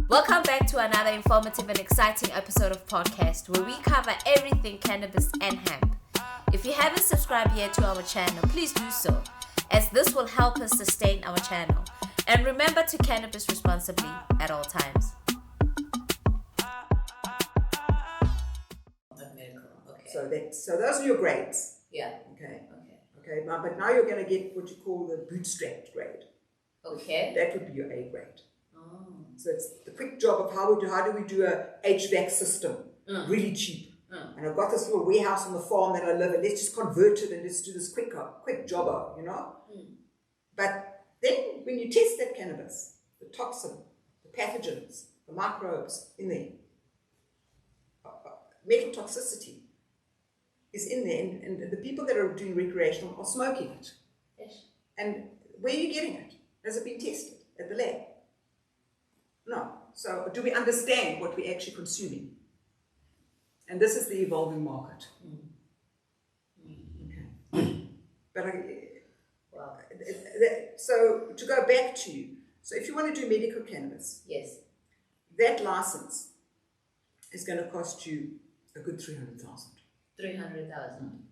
Welcome back to another informative and exciting episode of POTCAST where we cover everything cannabis and hemp. If you haven't subscribed yet to our channel, please do so, as this will help us sustain our channel. And remember to cannabis responsibly at all times. Okay. So those are your grades. Yeah. Okay. But now you're going to get what you call the bootstrapped grade. Okay. That would be your A grade. Oh. So it's the quick job of how do we do a HVAC system really cheap. And I've got this little warehouse on the farm that I live in. Let's just convert it and let's do this quick jobber, you know. But then when you test that cannabis, the toxin, the pathogens, the microbes in there, metal toxicity is in there, and the people that are doing recreational are smoking it. Yes. And where are you getting it? Has it been tested at the lab? No. So do we understand what we're actually consuming? And this is the evolving market. Okay. But so to go back to you, so if you want to do medical cannabis, Yes. that license is going to cost you a good 300,000. 300,000.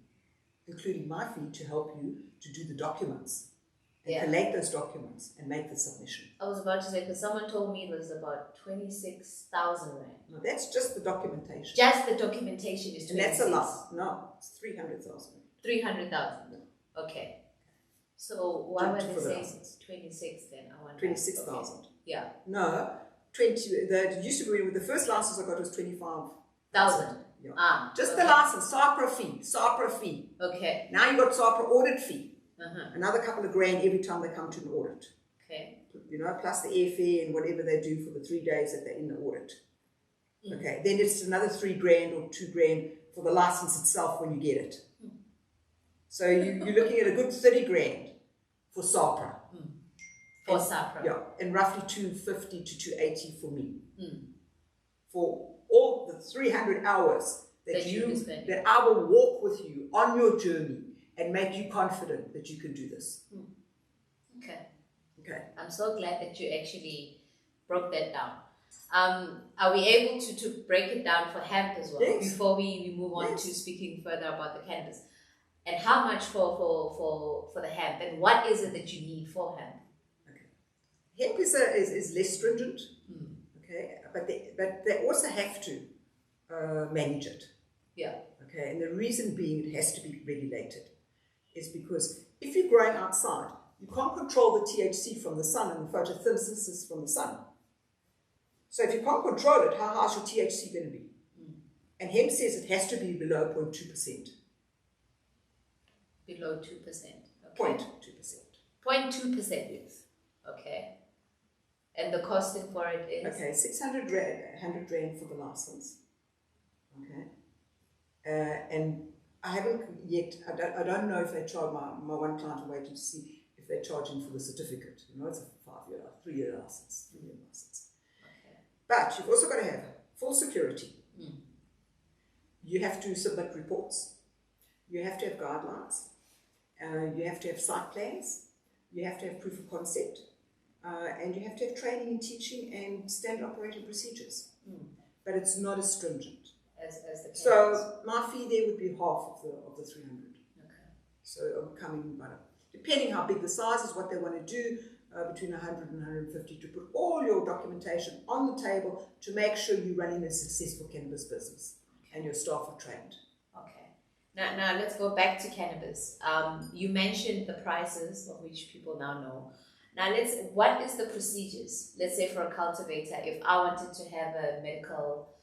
Including my fee to help you to do the documents and Yeah. collect those documents and make the submission. I was about to say, because someone told me it was about 26,000 rand. No, that's just the documentation. Just the documentation is 26. And that's a lot. No, it's 300,000. 300,000. Okay. So why were they For the saying license. 26 then? I wonder. 26,000. Okay. Yeah. No, 20. That used to be with the first license I got was 25,000. Yeah. Just okay. the license, SAPRA fee. Okay. Now you got SAPRA audit fee. Uh-huh. Another couple of grand every time they come to an audit. Okay. You know, plus the airfare and whatever they do for the 3 days that they're in the audit. Okay, then it's another 3 grand or 2 grand for the license itself when you get it. So you're looking at a good 30 grand for SAPRA. For SAPRA. Yeah, and roughly 250 to 280 for me. For all the 300 hours that I will walk with you on your journey and make you confident that you can do this. Okay. I'm so glad that you actually broke that down. Are we able to break it down for hemp as well? Yes. Before we move on to speaking further about the cannabis? And how much for the hemp? And what is it that you need for hemp? Okay. Hemp is less stringent. Okay, but they also have to manage it. Yeah. Okay, and the reason being it has to be regulated is because if you're growing outside, you can't control the THC from the sun and the photosynthesis from the sun. So if you can't control it, how high is your THC going to be? And hemp says it has to be below 0.2%. Below 2%. Okay. 0.2%. 0.2%. Yes. Okay. And the costing for it is? Okay, 600 rand, 100 rand for the license. Okay. And I haven't yet, I don't know if they charge, my one client, I'm waiting to see if they're charging for the certificate. You know, it's a 3-year license. Okay. But you've also got to have full security. You have to submit reports. You have to have guidelines. You have to have site plans. You have to have proof of concept. And you have to have training and teaching and standard operating procedures. But it's not as stringent. As the cannabis. So my fee there would be half of the 300. Okay. So I'm coming about, depending how big the size is, what they want to do, between 100 and 150 to put all your documentation on the table to make sure you're running a successful cannabis business and your staff are trained. Okay. Now let's go back to cannabis. You mentioned the prices of which people now know. Now what is the procedures? Let's say for a cultivator, if I wanted to have a medical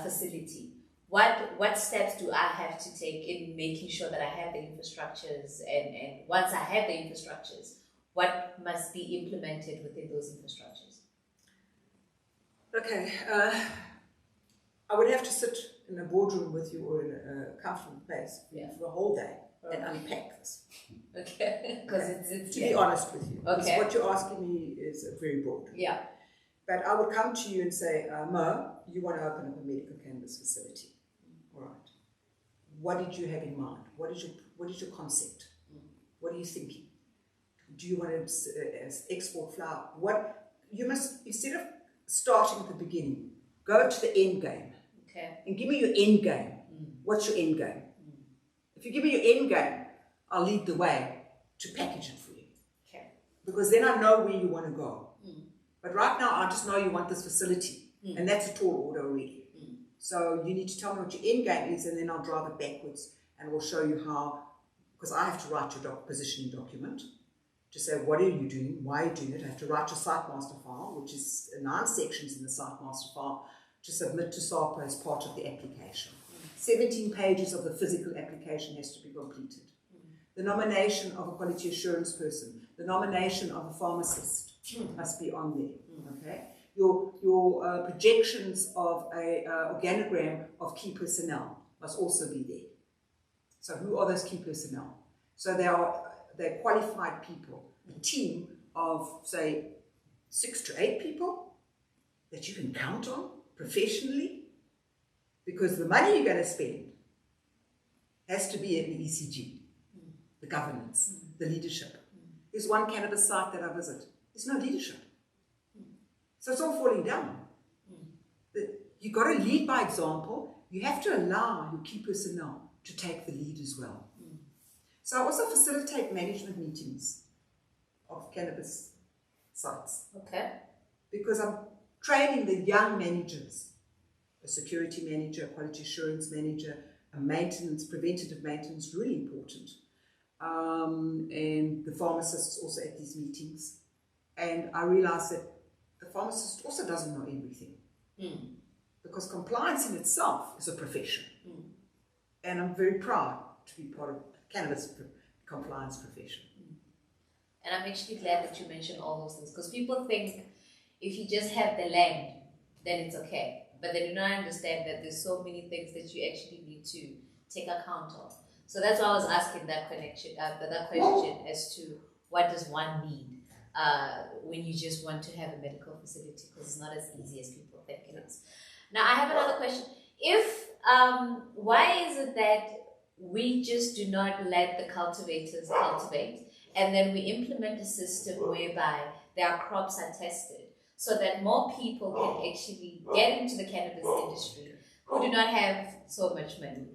facility, what steps do I have to take in making sure that I have the infrastructures, and once I have the infrastructures, what must be implemented within those infrastructures? Okay, I would have to sit in a boardroom with you or in a comfortable place for a whole day and unpack this. Okay, because it's to be honest with you. Okay. What you're asking me is very broad. Yeah. But I would come to you and say, Mo, you want to open up a medical cannabis facility. All right. What did you have in mind? What is your concept? What are you thinking? Do you want to export flower? What you must, instead of starting at the beginning. Go to the end game. Okay. And give me your end game. What's your end game? If you give me your end game, I'll lead the way to package it for you. Okay. Because then I know where you want to go. But right now, I just know you want this facility. And that's a tall order already. So you need to tell me what your end game is, and then I'll drive it backwards, and we'll show you how, because I have to write your positioning document to say, what are you doing, why are you doing it. I have to write your site master file, which is 9 sections in the site master file, to submit to SAPA as part of the application. 17 pages of the physical application has to be completed. The nomination of a quality assurance person, the nomination of a pharmacist must be on there, okay? Your projections of a organogram of key personnel must also be there. So who are those key personnel? So they're qualified people, a team of, say, 6 to 8 people that you can count on professionally, because the money you're going to spend has to be in the ECG, the governance, the leadership. There's one cannabis site that I visit. There's no leadership. So it's all falling down. You've got to lead by example. You have to allow your key personnel to take the lead as well. So I also facilitate management meetings of cannabis sites. Okay. Because I'm training the young managers, a security manager, a quality assurance manager, a maintenance, preventative maintenance, really important. And the pharmacist is also at these meetings. And I realize that the pharmacist also doesn't know everything. Because compliance in itself is a profession. And I'm very proud to be part of the cannabis compliance profession. And I'm actually glad that you mentioned all those things, because people think if you just have the land, then it's okay. But they do not understand that there's so many things that you actually need to take account of. So that's why I was asking that question as to what does one need when you just want to have a medical facility, because it's not as easy as people think it is. Now I have another question. If why is it that we just do not let the cultivators cultivate, and then we implement a system whereby their crops are tested so that more people can actually get into the cannabis industry who do not have so much money?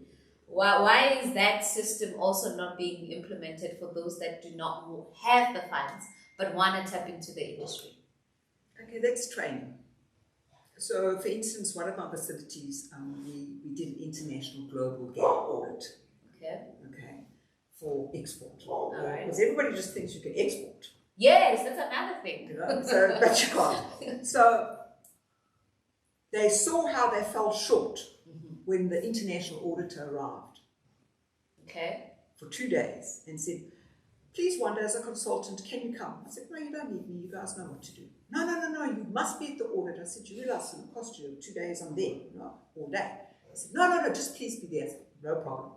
Why is that system also not being implemented for those that do not have the funds but want to tap into the industry? Okay, that's training. So, for instance, one of our facilities, we did an international global gap audit. Okay, for export. Because everybody just thinks you can export. Yes, that's another thing. You know? So, but you can't. So, they saw how they fell short when the international auditor arrived. Okay. For 2 days and said, please, Wanda, as a consultant, can you come? I said, no, you don't need me. You guys know what to do. No, you must be at the audit. I said, you realize it will cost you 2 days. I'm there, all day. I said, no, just please be there. I said, no problem.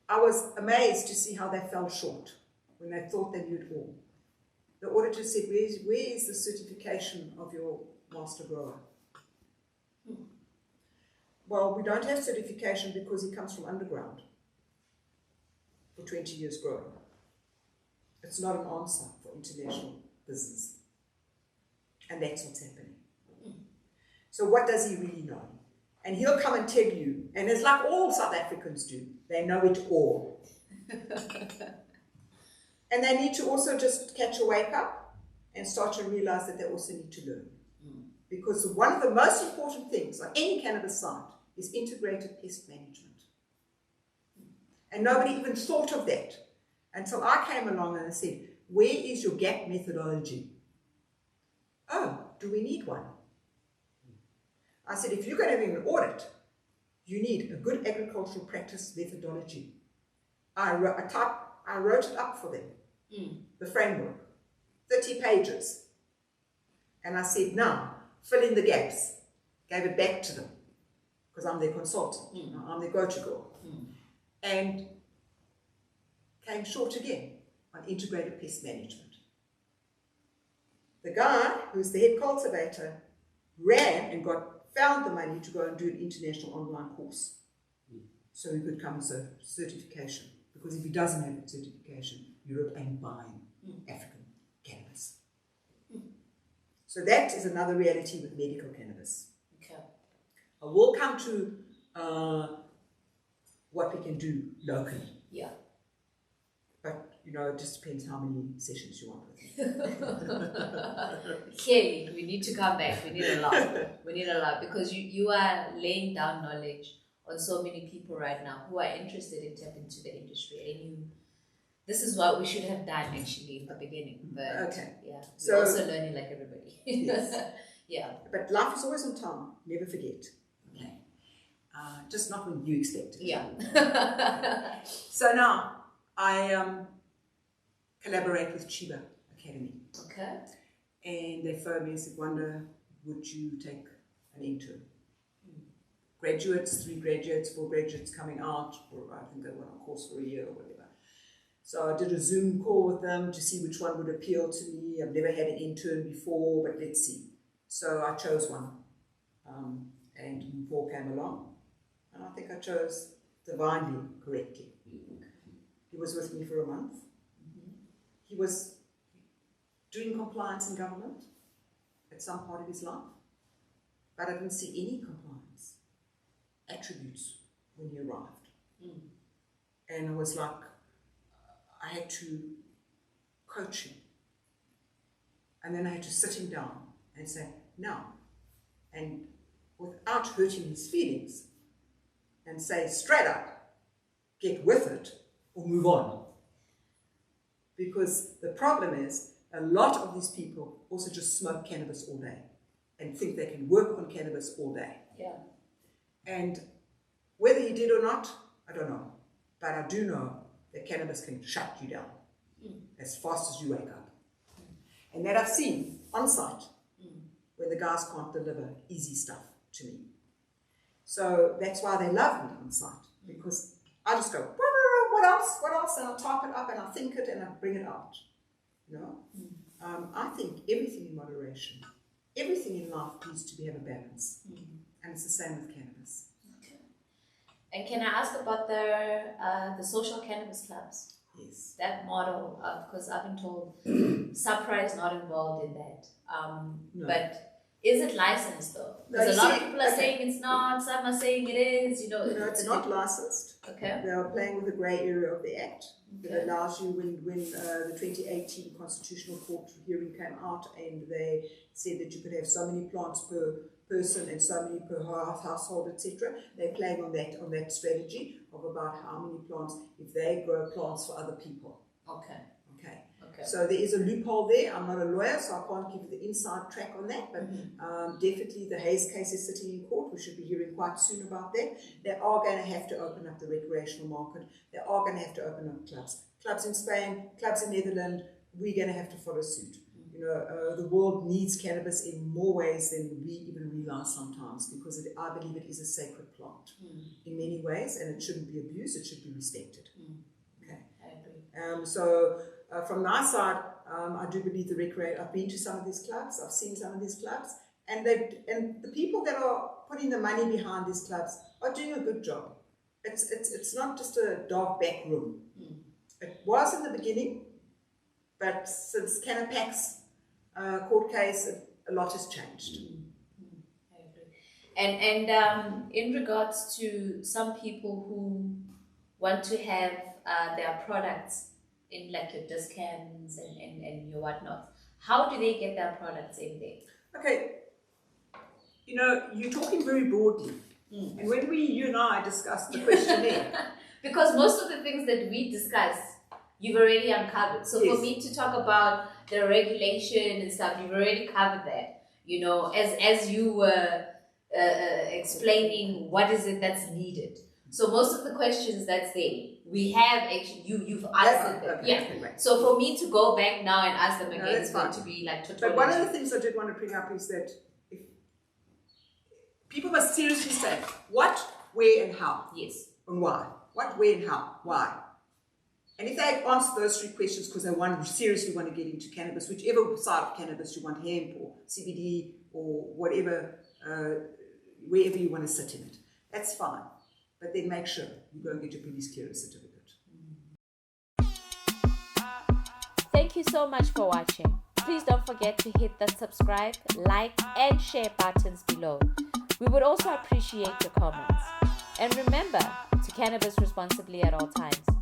I was amazed to see how they fell short when they thought they knew it all. The auditor said, where is the certification of your master grower? Well, we don't have certification because he comes from underground for 20 years growing. It's not an answer for international business. And that's what's happening. So what does he really know? And he'll come and tell you, and it's like all South Africans do, they know it all. And they need to also just catch a wake up and start to realize that they also need to learn. Because one of the most important things on any cannabis site is integrated pest management. And nobody even thought of that until I came along and I said, where is your gap methodology? Oh, do we need one? I said, if you're going to have an audit, you need a good agricultural practice methodology. I wrote it up for them, the framework, 30 pages. And I said, now, fill in the gaps. Gave it back to them, because I'm their consultant, I'm their go-to-girl. And came short again on integrated pest management. The guy, who's the head cultivator, ran and found the money to go and do an international online course. So he could come with a certification. Because if he doesn't have a certification, Europe ain't buying African cannabis. So that is another reality with medical cannabis. Okay. I will come to what we can do locally. Yeah. But, it just depends how many sessions you want with me. Clearly, we need to come back. We need a lot. Because you are laying down knowledge on so many people right now who are interested in tapping into the industry. And this is what we should have done actually in the beginning. But okay. Yeah, we're so, also learning like everybody. Yes. Yeah. But life is always on time. Never forget. Okay. Just not when you expect it. Yeah. So now I collaborate with Chiba Academy. Okay. And they phoned me and said, Wanda, would you take an intern? Graduates, 3 graduates, 4 graduates coming out, or I think they went on course for a year or whatever. So I did a Zoom call with them to see which one would appeal to me. I've never had an intern before, but let's see. So I chose one. And Paul came along. And I think I chose divinely correctly. He was with me for a month. He was doing compliance in government at some part of his life, but I didn't see any compliance attributes when he arrived. And I was like, I had to coach him. And then I had to sit him down and say, now, and without hurting his feelings, and say straight up, get with it or move on. Because the problem is, a lot of these people also just smoke cannabis all day and think they can work on cannabis all day. Yeah. And whether he did or not, I don't know. But I do know that cannabis can shut you down as fast as you wake up. And that I've seen on site where the guys can't deliver easy stuff to me. So that's why they love me on site, because I just go, what else? And I type it up and I think it and I bring it out. I think everything in moderation, everything in life needs to have a balance. And it's the same with cannabis. Okay. And can I ask about the social cannabis clubs? Yes. That model, because I've been told SAPRA is not involved in that. No. But is it licensed though? No, Because a lot of see, people are saying it's not, some are saying it is, No, it's not licensed. Okay. They are playing with the grey area of the Act. Okay. That allows you, when the 2018 Constitutional Court hearing came out and they said that you could have so many plants per person and so many per household, etc. They're playing on that strategy of about how many plants, if they grow plants for other people. Okay. So there is a loophole there. I'm not a lawyer, so I can't give you the inside track on that, but definitely the Hayes case is sitting in court. We should be hearing quite soon about that. They are going to have to open up the recreational market. They are going to have to open up clubs. Clubs in Spain, clubs in Netherlands, we're going to have to follow suit. The world needs cannabis in more ways than we even realize sometimes, because I believe it is a sacred plant in many ways, and it shouldn't be abused, it should be respected. Okay. I agree. From my side, I do believe I've been to some of these clubs, I've seen some of these clubs, and the people that are putting the money behind these clubs are doing a good job. It's not just a dark back room. It was in the beginning, but since Cannapac's court case, a lot has changed. I agree. And in regards to some people who want to have their products in like your discans and your whatnot, how do they get their products in there? Okay, you're talking very broadly. And when you and I discussed the questionnaire, because most of the things that we discuss, you've already uncovered. So yes. For me to talk about the regulation and stuff, you've already covered that. As you were explaining what is it that's needed. So most of the questions that's there, we have actually, you've answered them. Okay, Yeah. right. So for me to go back now and ask them again that's is going fine. to be like tautology. But one of the things I did want to bring up is that if people must seriously say what, where, and how. Yes. And why. What, where, and how. Why. And if they answer those 3 questions because they seriously want to get into cannabis, whichever side of cannabis you want, hemp or CBD or whatever, wherever you want to sit in it, that's fine. But then make sure you go and get your police clearance certificate. Thank you so much for watching. Please don't forget forget to hit the subscribe, like, and share buttons below. We would also appreciate your comments. And remember to cannabis responsibly at all times.